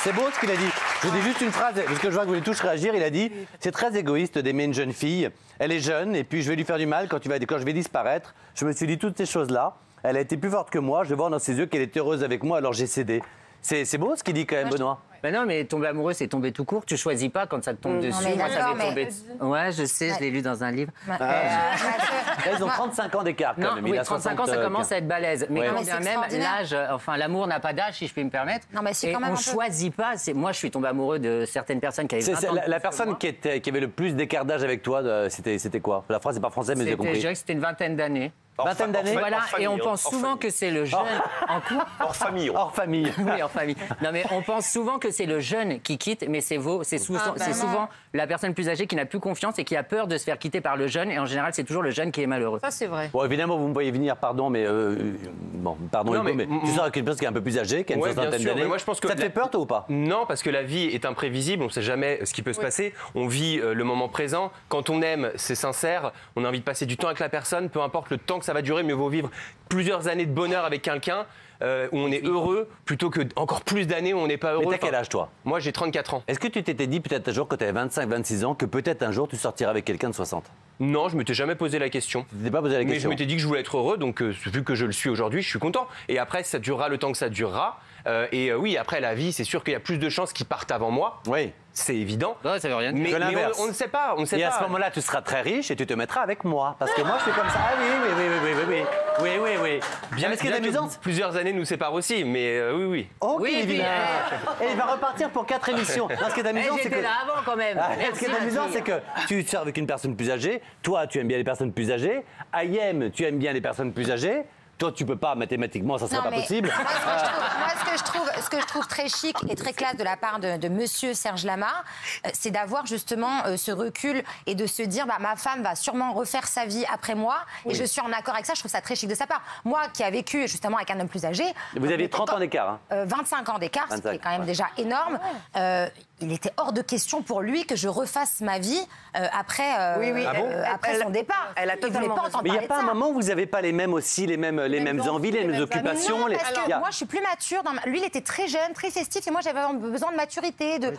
C'est beau ce qu'il a dit. Je dis juste une phrase, parce que je vois que vous voulez tous réagir. Il a dit « C'est très égoïste d'aimer une jeune fille. Elle est jeune, et puis je vais lui faire du mal quand je vais disparaître. » Je me suis dit toutes ces choses-là. Elle a été plus forte que moi. Je vais voir dans ses yeux qu'elle est heureuse avec moi, alors j'ai cédé. C'est beau ce qu'il dit quand même, Benoît. Ben non, mais tomber amoureux, c'est tomber tout court. Tu choisis pas quand ça te tombe dessus. Moi, ça m'est tombé. Ouais, je sais, je l'ai lu dans un livre. Ils ont 35 ans d'écart quand même. Oui, 35 ans, ça commence à être balèze. Mais quand bien même, l'âge, enfin, l'amour n'a pas d'âge, si je puis me permettre. Non, mais c'est quand même on choisit pas. Moi, je suis tombé amoureux de certaines personnes qui avaient 20 ans. La personne qui avait le plus d'écart d'âge avec toi, c'était quoi? La phrase, c'est pas français, mais j'ai compris. Je dirais que c'était une vingtaine d'années. Vingtaine d'années. Voilà, et on pense souvent que c'est le jeune. En quoi? Hors famille. Hors famille. Oui, hors famille. Non, mais on pense souvent que c'est le jeune qui quitte, mais c'est souvent la personne plus âgée qui n'a plus confiance et qui a peur de se faire quitter par le jeune. Et en général, c'est toujours le jeune qui est malheureux. Ça, c'est vrai. Bon, évidemment, vous me voyez venir, pardon, mais pardon, mais tu sors avec une personne qui est un peu plus âgée, qui a une soixantaine d'années. Ça te fait peur, toi, ou pas? Non, parce que la vie est imprévisible. On ne sait jamais ce qui peut se passer. On vit le moment présent. Quand on aime, c'est sincère. On a envie de passer du temps avec la personne, peu importe le temps que ça va durer. Mieux vaut vivre plusieurs années de bonheur avec quelqu'un où on est heureux plutôt que encore plus d'années où on n'est pas heureux. Mais t'as quel âge, toi? Moi, j'ai 34 ans. Est-ce que tu t'étais dit peut-être un jour, quand tu avais 25, 26 ans, que peut-être un jour tu sortirais avec quelqu'un de 60? Non, je ne m'étais jamais posé la question. Tu t'étais pas posé la question? Mais je m'étais dit que je voulais être heureux, donc vu que je le suis aujourd'hui, je suis content. Et après, ça durera le temps que ça durera. Oui, après, la vie, c'est sûr qu'il y a plus de chances qu'ils partent avant moi. Oui. C'est évident. Non, ça veut rien dire. Mais on ne sait pas. Et à ce moment-là, tu seras très riche et tu te mettras avec moi. Parce que moi, je suis comme ça. Ah oui. Bien, ce qui est amusant. Plusieurs années nous séparent aussi, mais oui. Oh, oui, quel vilain. Et il va repartir pour 4 émissions. Non, ce qui est amusant, c'est que... J'étais là avant, quand même. Ce qui est amusant, c'est que tu sors avec une personne plus âgée. Toi, tu aimes bien les personnes plus âgées. Ayem, tu aimes bien les personnes plus âgées. Toi, tu peux pas, mathématiquement, ça serait pas possible. Ce que je trouve très chic et très classe de la part de monsieur Serge Lama, c'est d'avoir justement ce recul et de se dire, ma femme va sûrement refaire sa vie après moi, et je suis en accord avec ça. Je trouve ça très chic de sa part. Moi, qui a vécu justement avec un homme plus âgé... Vous aviez 30 ans d'écart. 25 ans d'écart, c'est quand même déjà énorme. Il était hors de question pour lui que je refasse ma vie après son départ. Elle a totalement raison. Mais il n'y a pas un moment où vous n'avez pas les mêmes envies, les mêmes envies, les mêmes occupations. Non, parce que moi, je suis plus mature. Lui, il était très jeune, très festif, et moi, j'avais besoin de maturité, de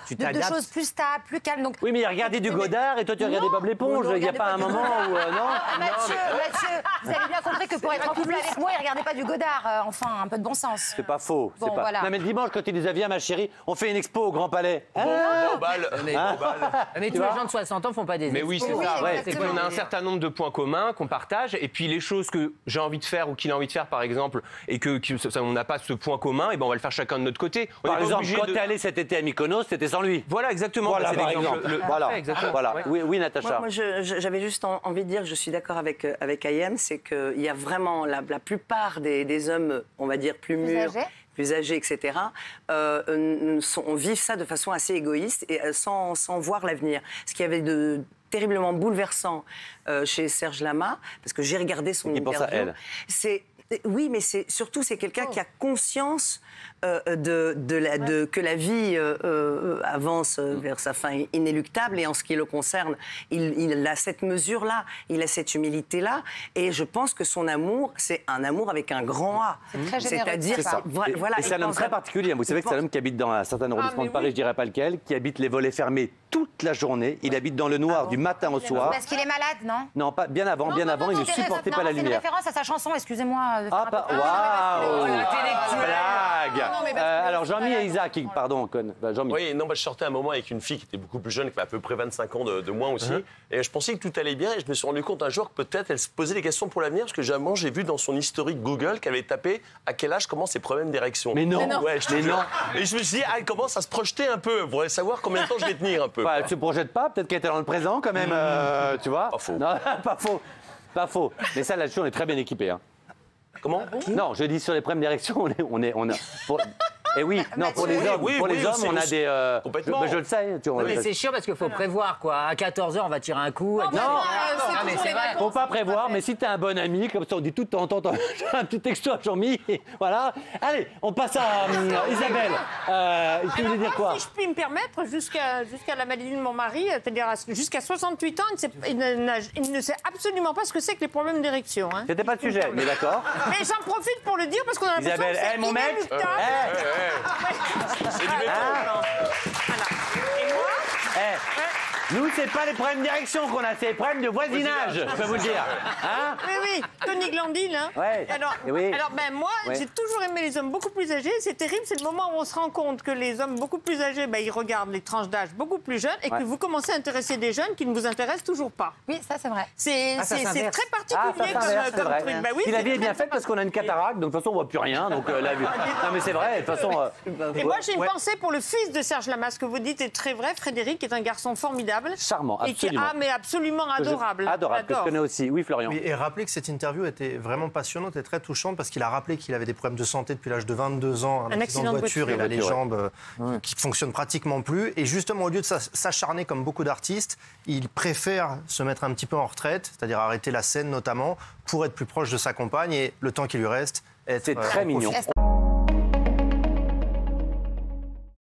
choses plus stables, plus calmes. Donc... Oui, mais il regardait du Godard et toi, tu regardais Bob l'éponge. Il n'y a pas un moment où... non. Mathieu, vous avez bien compris que pour être en couple avec moi, il ne regardait pas du Godard. Enfin, un peu de bon sens. C'est pas faux. Bon, voilà. Non, mais le dimanche, quand il nous a dit, ma chérie, on fait une expo au Grand Palais. Mais tous les gens de 60 ans font pas des Mais oui, c'est ça. exactement. On a un certain nombre de points communs qu'on partage, et puis les choses que j'ai envie de faire ou qu'il a envie de faire, par exemple, et on n'a pas ce point commun, et ben on va le faire chacun de notre côté. Par exemple, quand t'es allé cet été à Mykonos, c'était sans lui. Voilà, exactement. Voilà, c'est par l'exemple. exemple. Voilà. Oui, Natacha. Moi, j'avais juste envie de dire que je suis d'accord avec Ayem, c'est qu'il y a vraiment la plupart des hommes, on va dire, plus mûrs, plus âgés, etc., on vit ça de façon assez égoïste et sans voir l'avenir. Ce qui avait de terriblement bouleversant chez Serge Lama, parce que j'ai regardé son interview, oui, mais surtout c'est quelqu'un qui a conscience que la vie avance vers sa fin inéluctable, et en ce qui le concerne, il a cette mesure-là, il a cette humilité-là, et je pense que son amour, c'est un amour avec un grand A. C'est très généreux. C'est ça. Voilà, et c'est un homme très particulier. Vous savez que c'est un homme qui habite dans un certain arrondissement de Paris, je dirais pas lequel, qui habite les volets fermés toute la journée. Il habite dans le noir du matin au soir. Parce qu'il est malade, non? Non, pas bien avant, il ne supportait pas la lumière. C'est une référence à sa chanson, excusez-moi. Waouh! Blague! Alors Jean-Mi et Isaac, pardon, Jean-Mi. Oui, non, je sortais un moment avec une fille qui était beaucoup plus jeune, qui avait à peu près 25 ans de moins aussi. Et je pensais que tout allait bien, et je me suis rendu compte un jour que peut-être elle se posait des questions pour l'avenir, parce que j'ai vu dans son historique Google qu'elle avait tapé à quel âge commencent ses problèmes d'érection. Mais non! Ouais, Et je me suis dit, elle commence à se projeter un peu, pour savoir combien de temps je vais tenir un peu. Bah, elle ne se projette pas, peut-être qu'elle était dans le présent quand même, tu vois. Pas faux. Non, pas faux. Pas faux. Mais ça, là-dessus, on est très bien équipés. Hein. Comment? Non, je dis sur les problèmes d'érection, on a... Et oui, non, pour les hommes, on a des... Complètement. Je le sais. Mais c'est chiant parce qu'il faut prévoir, quoi. À 14h, on va tirer un coup. Non, mais c'est vrai. faut pas prévoir, mais si t'es un bon ami, comme ça on dit tout le temps, un petit texto à Jean-Mi, voilà. Allez, on passe à Isabelle. Tu voulais dire quoi? Si je puis me permettre, jusqu'à la maladie de mon mari, c'est-à-dire jusqu'à 68 ans, il ne sait absolument pas ce que c'est que les problèmes d'érection. Hein. C'était pas le sujet, mais d'accord. Mais j'en profite pour le dire parce qu'on a l'impression que Isabelle, c'est mon mec. inéluctable. C'est du béton. Nous, c'est pas les problèmes d'érection qu'on a, c'est les problèmes de voisinage, je peux vous le dire. Hein? Oui, Tony Glandine. Hein. Ouais. Alors, moi, j'ai toujours aimé les hommes beaucoup plus âgés. C'est terrible, c'est le moment où on se rend compte que les hommes beaucoup plus âgés, ils regardent les tranches d'âge beaucoup plus jeunes et que vous commencez à intéresser des jeunes qui ne vous intéressent toujours pas. Oui, ça c'est vrai. C'est très particulier comme truc. Oui, la vie est bien faite parce qu'on a une cataracte, donc de toute façon on voit plus rien. Donc la vue. Non mais c'est vrai, de toute façon. Et moi j'ai une pensée pour le fils de Serge Lama. Ce que vous dites est très vrai. Frédéric est un garçon formidable. Charmant, absolument. Mais absolument adorable. Adorable, que je connais aussi. Oui, Florian. Oui, et rappelez que cette interview était vraiment passionnante et très touchante parce qu'il a rappelé qu'il avait des problèmes de santé depuis l'âge de 22 ans, un accident de voiture, il a les jambes qui fonctionnent pratiquement plus. Et justement, au lieu de s'acharner comme beaucoup d'artistes, il préfère se mettre un petit peu en retraite, c'est-à-dire arrêter la scène notamment, pour être plus proche de sa compagne et le temps qui lui reste, être C'est très mignon.